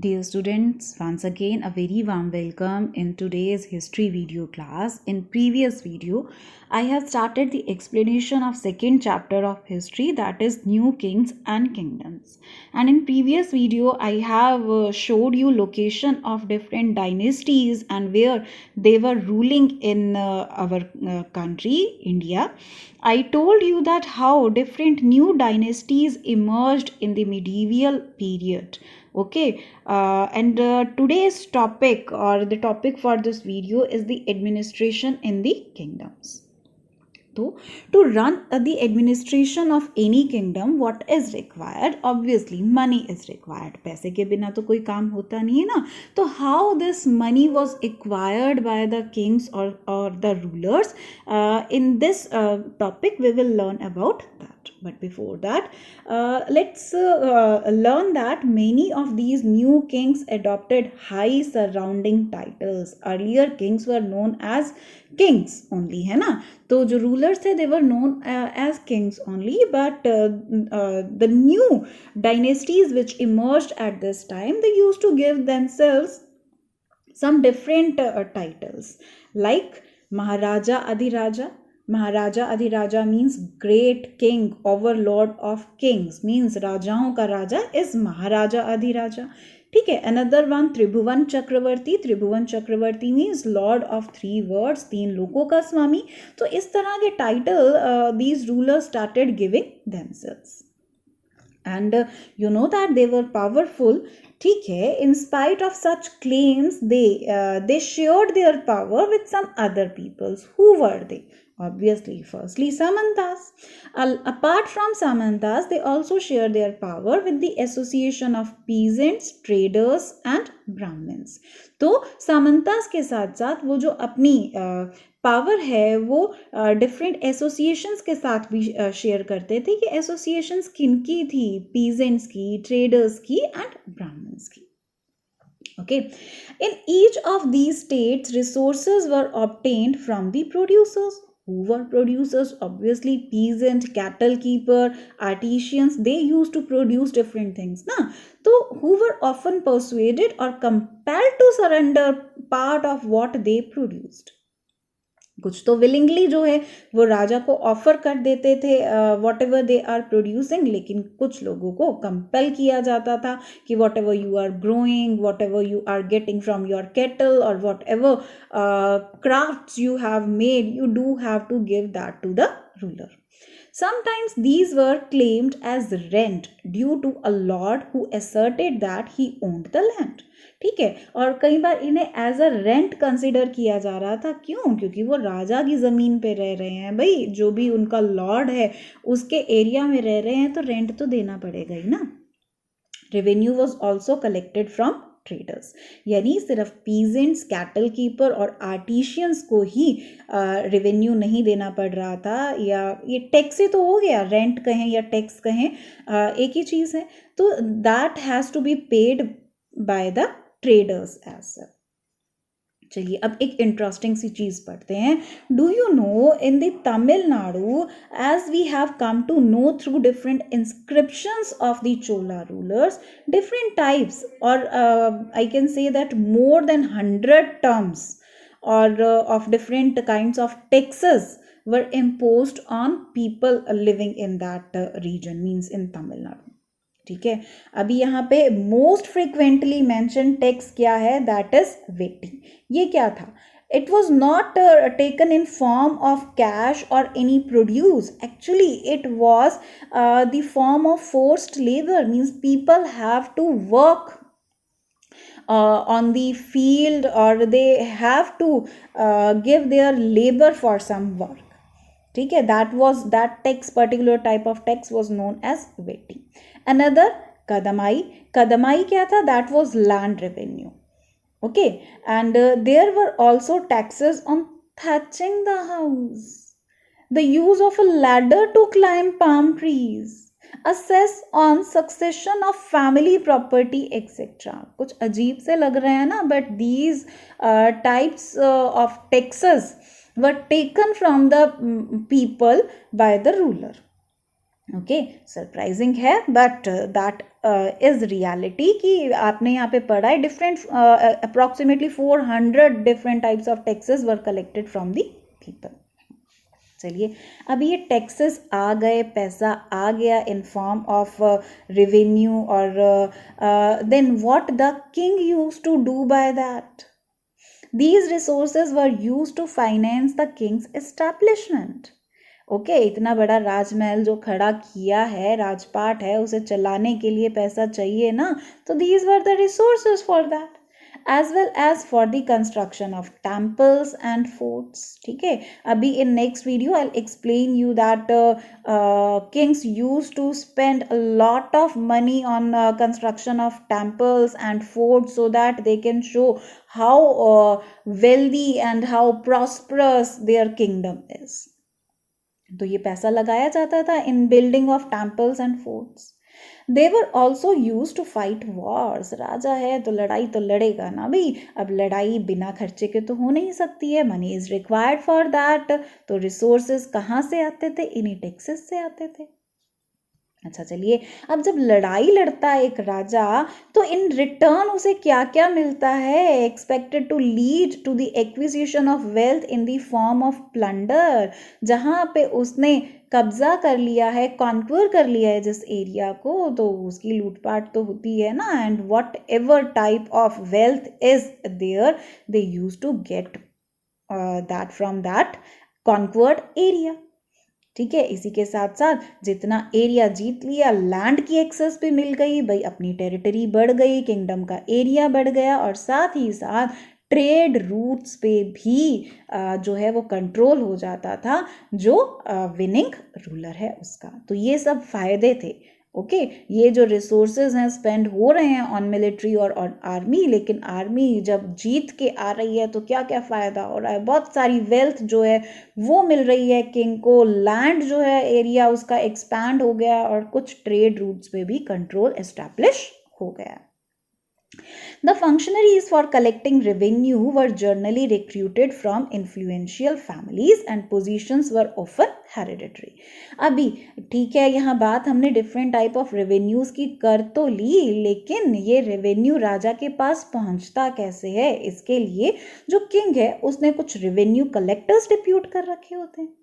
Dear students, once again a very warm welcome in today's history video class. In previous video, I have started the explanation of second chapter of history, that is new kings and kingdoms. And in previous video, I have showed you location of different dynasties and where they were ruling in our country, India. I told you that how different new dynasties emerged in the medieval period. Okay, and today's topic or the topic for this video is the administration in the kingdoms. So, to run the administration of any kingdom, what is required? Obviously, money is required. पैसे के बिना तो कोई काम होता नहीं है ना. तो how this money was acquired by the kings or the rulers? In this topic, we will learn about that. But before that, let's learn that many of these new kings adopted high surrounding titles. Earlier kings were known as kings only, है ना. तो जो rulers थे, they were known as kings only, but the new dynasties which emerged at this time, they used to give themselves some different titles like Maharaja Adhiraja. Maharaja Adhiraja means great king, overlord of kings, means राजाओं का राजा is Maharaja Adhiraja. ठीक है. Another one Tribhuvan Chakravarti. Tribhuvan Chakravarti means lord of three words, तीन लोकों का स्वामी. तो इस तरह के title these rulers started giving themselves and you know that they were powerful. ठीक है. In spite of such claims, they shared their power with some other peoples. Who were they? Obviously, firstly Samantas. Apart from Samantas, they also share their power with the association of peasants, traders and Brahmins. तो सामंतास के साथ साथ वो जो अपनी power है वो different associations के साथ भी शेयर करते थे. कि एसोसिएशंस किनकी थी? पीजेंट्स की, ट्रेडर्स की एंड ब्राह्मण्स की. Okay, in each of these states, resources were obtained from the producers. Who were producers? Obviously, peasant, cattle keeper, artisans, they used to produce different things. Na? So, who were often persuaded or compelled to surrender part of what they produced. कुछ तो willingly जो है वो राजा को offer कर देते थे whatever they are producing, लेकिन कुछ लोगों को कंपेल किया जाता था कि whatever you are growing, whatever you are getting from your cattle और whatever crafts you have made, you do have to give that to the ruler. Sometimes these were claimed as rent due to a lord who asserted that he owned the land. ठीक है. और कई बार इन्हें as a rent consider किया जा रहा था. क्यों? क्योंकि वो राजा की ज़मीन पे रह रहे हैं. भाई जो भी उनका लॉर्ड है उसके एरिया में रह रहे हैं तो रेंट तो देना पड़ेगा ही ना. Revenue was also collected from traders. यानी सिर्फ पीजेंट्स, कैटल कीपर और आर्टिशियंस को ही रेवेन्यू नहीं देना पड़ रहा था. या ये टैक्स से तो हो गया, रेंट कहें या टैक्स कहें एक ही चीज़ है. तो that has to be paid by the traders as such. चलिए अब एक इंटरेस्टिंग सी चीज़ पढ़ते हैं. Do you know in the Tamil Nadu, as we have come to know through different inscriptions of the Chola rulers, different types और I can say that more than 100 terms और of different kinds of taxes were imposed on people living in that region, means in Tamil Nadu. ठीक है. अभी यहाँ पे most frequently mention tax क्या है? That is वेटी. ये क्या था? It was not taken in form of cash or any produce. Actually, it was the form of forced labor, means people have to work on the field or they have to give their labor for some work. ठीक है. that tax, particular type of tax was known as Beti. Another kadamai. Kadamai क्या था? That was land revenue. Okay, and there were also taxes on thatching the house, the use of a ladder to climb palm trees, assess on succession of family property, etc. कुछ अजीब से लग रहे हैं ना, but these types of taxes were taken from the people by the ruler. Okay, surprising है but that is reality कि आपने यहाँ पे पढ़ा है different approximately 400 different types of taxes were collected from the people. चलिए, अब ये टैक्सेस आ गए, पैसा आ गया इन फॉर्म ऑफ रेवेन्यू, और then what the king used to do by that. These resources were used to finance the king's establishment. Okay, इतना बड़ा राजमहल जो खड़ा किया है, राजपाट है, उसे चलाने के लिए पैसा चाहिए ना, तो these were the resources for that, as well as for the construction of temples and forts. ठीक है, अभी in next video I'll explain you that kings used to spend a lot of money on construction of temples and forts so that they can show how wealthy and how prosperous their kingdom is. तो ये पैसा लगाया जाता था in building of temples and forts. They were also use to fight wars. राजा है तो लड़ाई तो लड़ेगा ना भाई. अब लड़ाई बिना खर्चे के तो हो नहीं सकती है. Money is required for that. तो रिसोर्सेज कहाँ से आते थे? इन्हीं टैक्सेस से आते थे. अच्छा, चलिए, अब जब लड़ाई लड़ता है एक राजा, तो इन रिटर्न उसे क्या क्या मिलता है? Expected to lead to the acquisition of wealth in the form of plunder. जहाँ पे उसने कब्जा कर लिया है, कॉन्क्वर कर लिया है जिस एरिया को, तो उसकी लूटपाट तो होती है ना. And whatever type of wealth is there, they use to get that from that conquered area. ठीक है, इसी के साथ साथ जितना एरिया जीत लिया, लैंड की एक्सेस भी मिल गई भाई, अपनी टेरिटरी बढ़ गई, किंगडम का एरिया बढ़ गया, और साथ ही साथ ट्रेड रूट्स पे भी जो है वो कंट्रोल हो जाता था जो विनिंग रूलर है उसका. तो ये सब फायदे थे. ओके, ये जो रिसोर्सेज हैं स्पेंड हो रहे हैं ऑन मिलिट्री और ऑन आर्मी, लेकिन आर्मी जब जीत के आ रही है तो क्या क्या फ़ायदा हो रहा है? बहुत सारी वेल्थ जो है वो मिल रही है किंग को. लैंड जो है एरिया उसका एक्सपैंड हो गया, और कुछ ट्रेड रूट्स पे भी कंट्रोल एस्टैब्लिश हो गया. The functionaries for collecting revenue were generally recruited from influential families and positions were often hereditary. अभी ठीक है, यहाँ बात हमने डिफरेंट टाइप ऑफ रेवेन्यूज की कर तो ली, लेकिन ये रेवेन्यू राजा के पास पहुंचता कैसे है? इसके लिए जो किंग है उसने कुछ रेवेन्यू कलेक्टर्स डिप्यूट कर रखे होते हैं.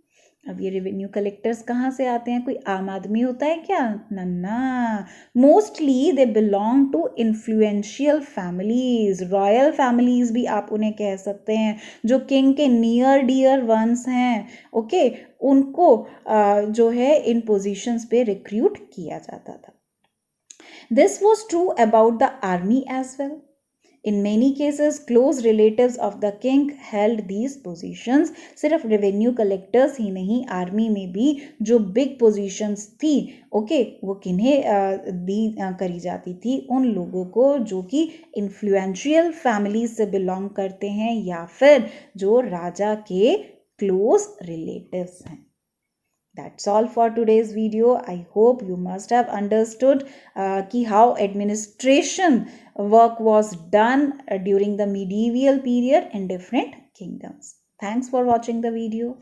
अब ये रेवेन्यू कलेक्टर्स कहाँ से आते हैं? कोई आम आदमी होता है क्या? ना. Mostly they belong to influential families, royal families भी आप उन्हें कह सकते हैं, जो किंग के नियर डियर वंस हैं. ओके, उनको जो है इन पोजीशंस पे रिक्रूट किया जाता था. This was true about the army as well. In many cases, close relatives of the king held these positions. सिर्फ रेवेन्यू कलेक्टर्स ही नहीं, आर्मी में भी जो बिग पोजीशंस थी, ओके, वो किन्हें दी करी जाती थी? उन लोगों को जो कि इन्फ्लुएंशियल फैमिली से बिलोंग करते हैं या फिर जो राजा के क्लोज रिलेटिव्स हैं. That's all for today's video. I hope you must have understood how administration work was done during the medieval period in different kingdoms. Thanks for watching the video.